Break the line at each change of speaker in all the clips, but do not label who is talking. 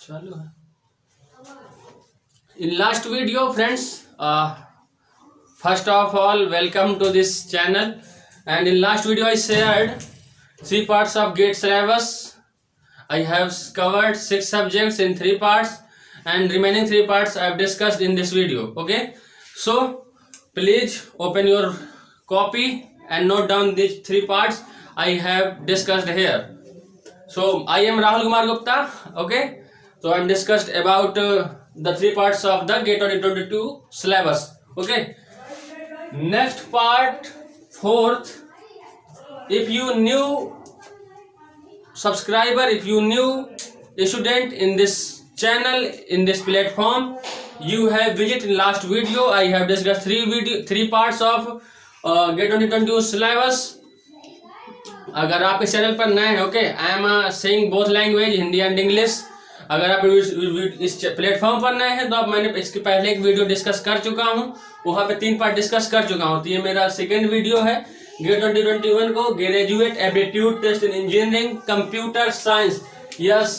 चालू है। In last video, friends, first of all, welcome to this channel. And in last video, I shared 3 parts of GATE syllabus. I have covered 6 subjects in 3 parts, and remaining 3 parts I have discussed in this video. Okay, so please open your copy and note down these 3 parts I have discussed here. So I am Rahul Kumar Gupta. Okay, so I am discussed about the 3 parts of the GATE 2022 syllabus. Okay, next part, 4th. If you new subscriber, if you new student in this channel, in this platform, you have visited in last video. I have discussed 3 parts of GATE 2022 syllabus. अगर आप इस channel पर नए हैं, okay, I am saying both language, Hindi and English. अगर आप इस platform पर नए हैं तो आप मैंने इसके पहले एक वीडियो डिस्कस कर चुका हूं, वहां पे 3 पार्ट डिस्कस कर चुका हूं. तो ये मेरा सेकंड वीडियो है. GATE 2021 को graduate aptitude test in engineering computer science, yes,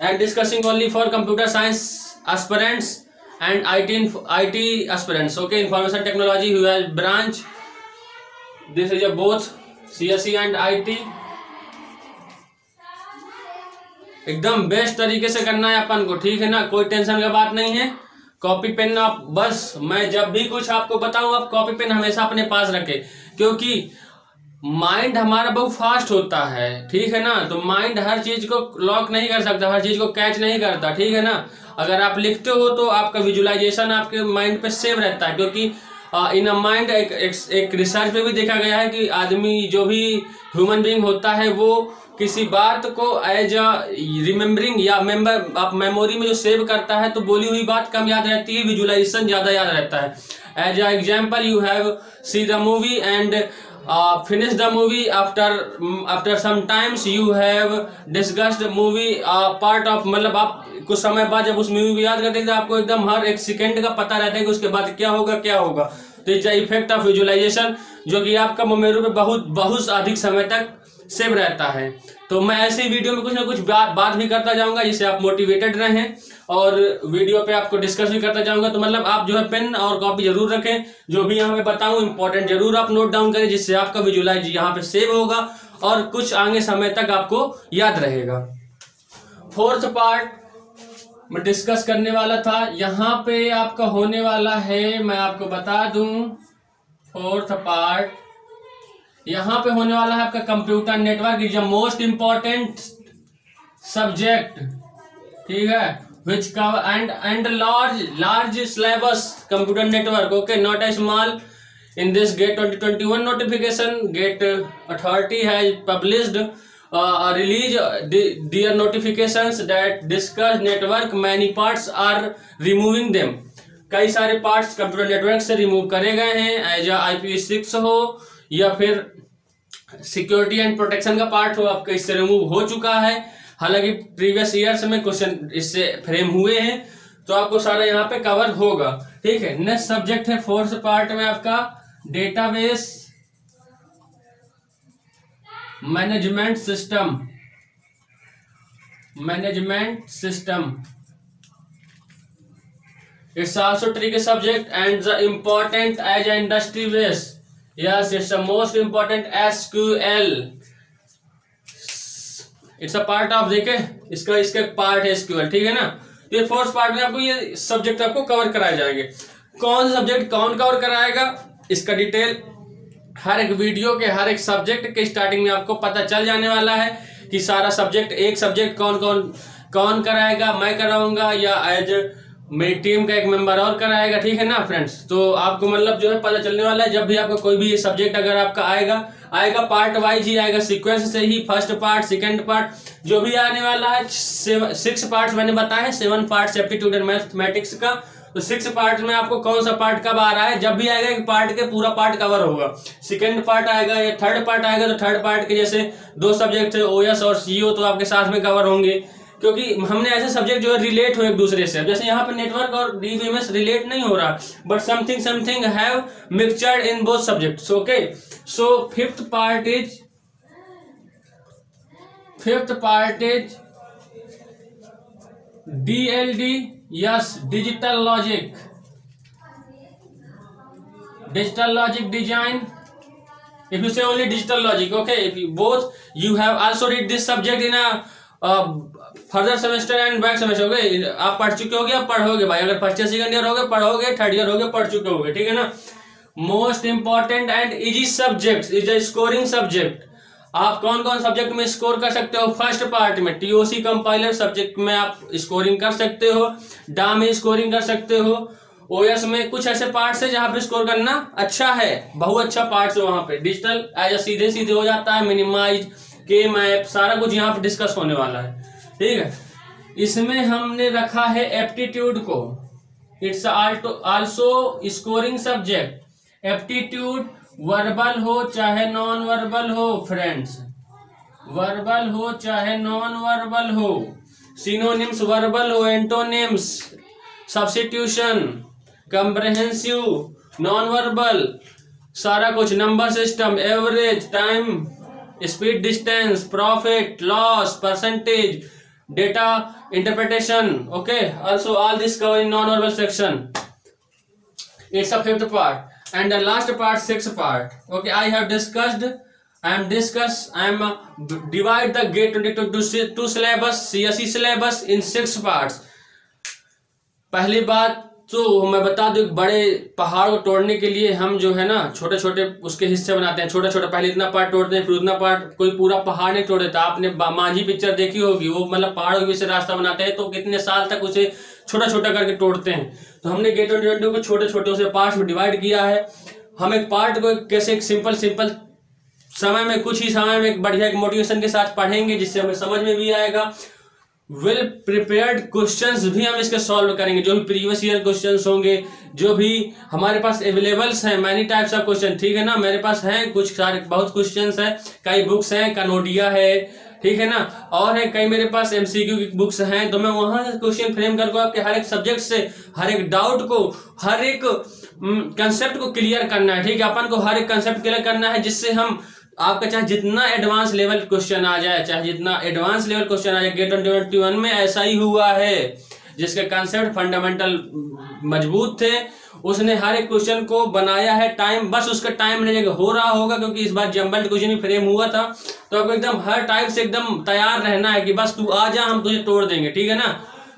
and discussing only for computer science aspirants and IT aspirants. Okay, information technology huge branch. This is a both CSE and IT. एकदम best तरीके से करना है अपन को, ठीक है ना, कोई टेंशन का बात नहीं है. कॉपी पेन आप बस, मैं जब भी कुछ आपको बताऊं आप कॉपी पेन हमेशा अपने पास रखें, क्योंकि माइंड हमारा बहुत फास्ट होता है, ठीक है ना. तो माइंड हर चीज को लॉक नहीं कर सकता, हर चीज को कैच नहीं करता, ठीक है ना. अगर आप लिखते हो तो आपका विजुअलाइजेशन आपके माइंड पे सेव रहता है, क्योंकि इन अ माइंड एक रिसर्च में भी देखा गया है कि आदमी जो भी ह्यूमन बीइंग होता है वो किसी बात को एज अ रिमेम्बरिंग या मेमोरी में जो सेव करता है तो बोली हुई बात कम याद रहती है, विजुअलाइजेशन ज्यादा याद रहता है. As a example, you have see the movie and finish the movie. After some times you have discussed movie part of, मतलब आप कुछ समय बाद जब उस मूवी को याद करते हैं तो आपको एकदम हर एक सेकंड का पता रहता है कि उसके बाद क्या होगा. तो इट्स इफेक्ट ऑफ विजुअलाइजेशन, जो कि आपका मेमोरी में बहुत अधिक समय तक सेव रहता है. तो मैं ऐसे ही वीडियो में कुछ ना कुछ बात भी करता जाऊंगा जिससे आप मोटिवेटेड रहें, और वीडियो पे आपको डिस्कस भी करता जाऊंगा. तो मतलब आप जो है पेन और कॉपी जरूर रखें, जो भी यहाँ पे बताऊं इंपॉर्टेंट जरूर आप नोट डाउन करें, जिससे आपका विजुअलाइज यहाँ पे सेव होगा और कुछ आगे समय तक आपको याद रहेगा. 4th पार्ट मैं डिस्कस करने वाला था, यहाँ पे आपका होने वाला है, मैं आपको बता दूं. 4th पार्ट यहाँ पे होने वाला है आपका computer network is the most important subject, ठीक है, which cover and large syllabus computer network. Okay, not a small. in this GATE 2021 notification, GATE authority has published release their notifications that discuss network. Many parts are removing them. कई सारे parts computer network से remove करे गए हैं, as IPv6 हो या फिर security and protection का पार्ट हो, आपका इससे रिमूव हो चुका है. हालांकि प्रीवियस ईयर्स में क्वेश्चन इससे फ्रेम हुए हैं, तो आपको सारा यहाँ पे कवर होगा, ठीक है. नेक्स्ट सब्जेक्ट है 4th पार्ट में आपका database management system. It's also tricky subject and the important as an industry base. Yes, it's the most important SQL. It's a part of, देखे इसका पार्ट है SQL, ठीक है ना. तो ये 4th पार्ट में आपको ये सब्जेक्ट आपको कवर कराए जाएंगे. कौन सा सब्जेक्ट कौन कवर कराएगा, इसका डिटेल हर एक वीडियो के हर एक सब्जेक्ट के स्टार्टिंग में आपको पता चल जाने वाला है कि सारा सब्जेक्ट, एक सब्जेक्ट कौन कराएगा, मैं कराऊंगा या एज मेरी टीम का एक मेंबर और कराएगा, ठीक है ना फ्रेंड्स. तो आपको मतलब जो है पता चलने वाला है जब भी आपका कोई भी सब्जेक्ट अगर आपका आएगा पार्ट वाइज ही आएगा, सीक्वेंस से ही. 1st पार्ट, 2nd पार्ट जो भी आने वाला है, 6 पार्ट्स मैंने बताया है, 7 पार्ट्स एप्टीट्यूड एंड मैथमेटिक्स का. तो 6 पार्ट में आपको कौन सा पार्ट कब आ रहा है, जब भी आएगा एक पार्ट के पूरा पार्ट कवर होगा. 2nd पार्ट आएगा या 3rd पार्ट आएगा तो 3rd पार्ट के जैसे 2 सब्जेक्ट थे OS और CO, तो आपके साथ में कवर होंगे, क्योंकि हमने ऐसे सब्जेक्ट जो है रिलेट हो एक दूसरे से. जैसे यहाँ पे नेटवर्क और DBMS रिलेट नहीं हो रहा, but something have mixtured in both subjects. Okay, so 5th part is DLD, yes, digital logic design. If you say only digital logic, okay, if you both, you have also read this subject in a further semester and back semester, okay, आप पढ़ चुके होगे, आप पढ़ोगे भाई, अगर first year second year होगे पढ़ोगे, थर्ड ईयर होगे पढ़ चुके होगे, ठीक है ना। Most important and easy subject is a scoring subject. आप कौन कौन सब्जेक्ट में स्कोर कर सकते हो? फर्स्ट पार्ट में टीओसी कंपाइलर सब्जेक्ट में आप स्कोरिंग कर सकते हो, डा में स्कोरिंग कर सकते हो, ओएस में कुछ ऐसे पार्ट्स है जहां पे स्कोर करना अच्छा है, बहुत अच्छा पार्ट्स है वहां पे। डिजिटल एज सीधे सीधे हो जाता है, मिनिमाइज, के मैप, सारा कुछ यहाँ पे डिस्कस होने वाला है, ठीक है। इसमें हमने रखा है एप्टीट्यूड को, it's also scoring subject. Aptitude verbal हो चाहे नॉन वर्बल हो फ्रेंड्स, वर्बल हो चाहे नॉन वर्बल हो, सिनोनिम्स वर्बल हो, antonyms, substitution, comprehensive, non verbal, सारा कुछ, number system, average, time, speed, distance, profit, loss, percentage, data interpretation, okay, also all this cover in non-verbal section. It's a fifth part, and the last part, sixth part, okay. I am divide the GATE 2022 syllabus, CSE syllabus in 6 parts. पहली बात तो मैं बता दूं, बड़े पहाड़ को तोड़ने के लिए हम जो है ना छोटे छोटे उसके हिस्से बनाते हैं, छोटा छोटा, पहले इतना पार्ट तोड़ते हैं फिर उतना पार्ट, कोई पूरा पहाड़ नहीं तोड़ देता। आपने मांझी पिक्चर देखी होगी, वो मतलब पहाड़ों के बीच से रास्ता बनाते हैं तो कितने साल तक उसे छोटा छोटा करके तोड़ते हैं। तो हमने GATE 2022 को छोटे छोटे उसे पार्ट्स में डिवाइड किया है। हम एक पार्ट को कैसे एक सिंपल समय में, कुछ ही समय में एक बढ़िया एक मोटिवेशन के साथ पढ़ेंगे जिससे हमें समझ में भी आएगा। वेल प्रिपेयर्ड क्वेश्चंस भी हम इसके सॉल्व करेंगे, जो भी प्रीवियस ईयर क्वेश्चंस होंगे, जो भी हमारे पास अवेलेबल्स हैं, मैनी टाइप्स ऑफ क्वेश्चन, ठीक है ना। मेरे पास हैं कुछ सारे बहुत क्वेश्चंस हैं, कई बुक्स हैं, कनोडिया है, ठीक है ना, और है कई मेरे पास MCQ की बुक्स हैं। तो मैं वहां से क्वेश्चन फ्रेम करके आपके हर एक सब्जेक्ट से हर एक डाउट को, हर एक कंसेप्ट को क्लियर करना है, ठीक है। अपन को हर एक कंसेप्ट क्लियर करना है जिससे हम आपका चाहे जितना एडवांस लेवल क्वेश्चन आ जाए, चाहे जितना एडवांस लेवल क्वेश्चन आ जाए, GATE 2021 में ऐसा ही हुआ है। जिसके कंसेप्ट फंडामेंटल मजबूत थे उसने हर एक क्वेश्चन को बनाया है, टाइम बस उसका टाइम लगेगा, हो रहा होगा क्योंकि इस बार जम्बल्ड क्वेश्चन भी फ्रेम हुआ था। तो आपको एकदम हर टाइप से एकदम तैयार रहना है कि बस तू आ जा, हम तुझे तोड़ देंगे, ठीक है ना।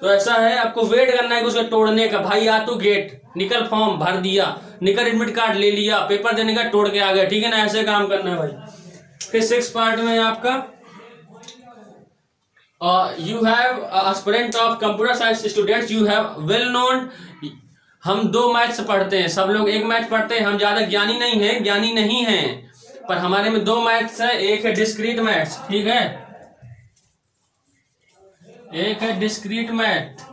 तो ऐसा है, आपको वेट करना है कि उसको तोड़ने का। भाई आ तू गेट, निकल फॉर्म भर दिया, निकल एडमिट कार्ड ले लिया, पेपर देने का तोड़ के आ गया, ठीक है ना, ऐसे काम करना है भाई। फिर 6 पार्ट में आपका you have aspirant of computer science students, you have well known. हम 2 मैथ्स पढ़ते हैं, सब लोग 1 मैथ पढ़ते हैं, हम ज्यादा ज्ञानी नहीं हैं, पर हमारे में 2 मैथ्स है। एक है डिस्क्रीट मैथ्स, ठीक है, एक है डिस्क्रीट मैथ,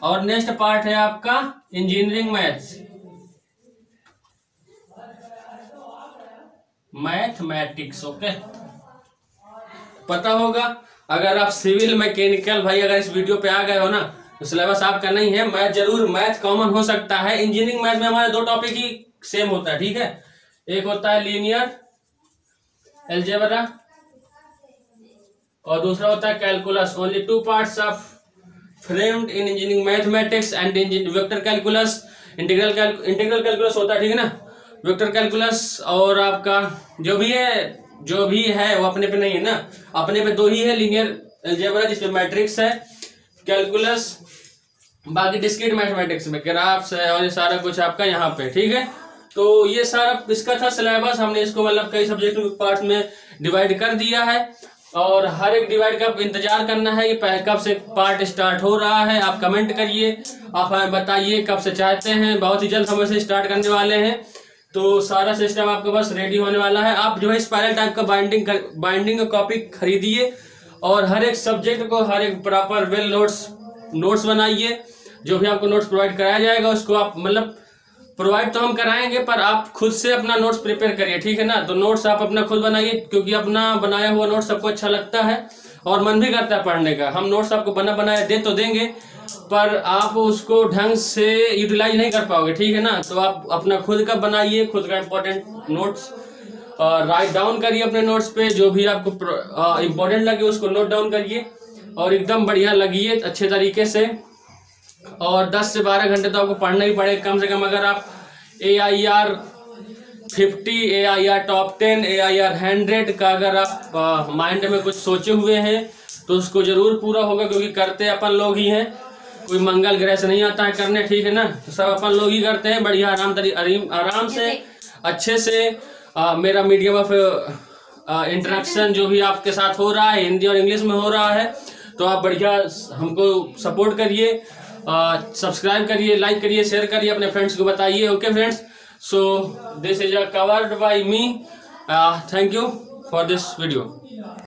और नेक्स्ट पार्ट है आपका इंजीनियरिंग मैथ्स, मैथमेटिक्स, ओके। पता होगा अगर आप सिविल मैकेनिकल भाई अगर इस वीडियो पे आ गए हो ना तो सिलेबस आपका नहीं है, मैथ जरूर, मैथ कॉमन हो सकता है। इंजीनियरिंग मैथ में हमारे 2 टॉपिक ही सेम होता है, ठीक है। एक होता है लीनियर अलजेब्रा और दूसरा होता है calculus. Only 2 parts of framed in engineering mathematics and vector calculus. Integral calculus होता है, ठीक है ना, वेक्टर कैलकुलस, और आपका जो भी है वो अपने पे नहीं है ना, अपने पे 2 ही है, लीनियर अलजेब्रा जिसपे मैट्रिक्स है, कैलकुलस, बाकी डिस्क्रीट मैथमेटिक्स में ग्राफ्स है और ये सारा कुछ आपका यहाँ पे, ठीक है। तो ये सारा इसका था सिलेबस, हमने इसको मतलब कई सब्जेक्ट पार्ट में डिवाइड कर दिया है और हर एक डिवाइड का इंतजार करना है कि कब से पार्ट स्टार्ट हो रहा है। आप कमेंट करिए, आप हमें बताइए कब से चाहते हैं, बहुत ही जल्द समय से स्टार्ट करने वाले हैं। तो सारा सिस्टम आपके पास रेडी होने वाला है। आप जो है स्पाइरल टाइप का बाइंडिंग कॉपी खरीदिए और हर एक सब्जेक्ट को हर एक प्रॉपर वेल नोट्स बनाइए। जो भी आपको नोट्स प्रोवाइड कराया जाएगा उसको आप मतलब प्रोवाइड तो हम कराएंगे पर आप खुद से अपना नोट्स प्रिपेयर करिए, ठीक है ना। तो नोट्स आप अपना खुद बनाइए क्योंकि अपना बनाया हुआ नोट्स सबको अच्छा लगता है और मन भी करता है पढ़ने का। हम नोट्स आपको बनाया दे तो देंगे पर आप उसको ढंग से यूटिलाइज नहीं कर पाओगे, ठीक है ना। तो आप अपना खुद का बनाइए, खुद का इम्पोर्टेंट नोट्स राइट डाउन करिए अपने नोट्स पे, जो भी आपको इम्पोर्टेंट लगे उसको नोट डाउन करिए। और एकदम बढ़िया लगिए अच्छे तरीके से। और 10 से 12 घंटे तो आपको पढ़ना ही पड़ेगा कम से कम। अगर आप AIR 50, AIR टॉप 10, AIR 100 का अगर आप माइंड में कुछ सोचे हुए हैं तो उसको जरूर पूरा होगा, क्योंकि करते अपन लोग ही हैं, कोई मंगल ग्रह से नहीं आता है करने, ठीक है ना। तो सब अपन लोग ही करते हैं बढ़िया आराम से अच्छे से। मेरा मीडियम ऑफ इंटरेक्शन जो भी आपके साथ हो रहा है हिंदी और इंग्लिश में हो रहा है, तो आप बढ़िया हमको सपोर्ट करिए, सब्सक्राइब करिए, लाइक करिए, शेयर करिए, अपने फ्रेंड्स को बताइए। Okay friends, so this is covered by me. Thank you for this video.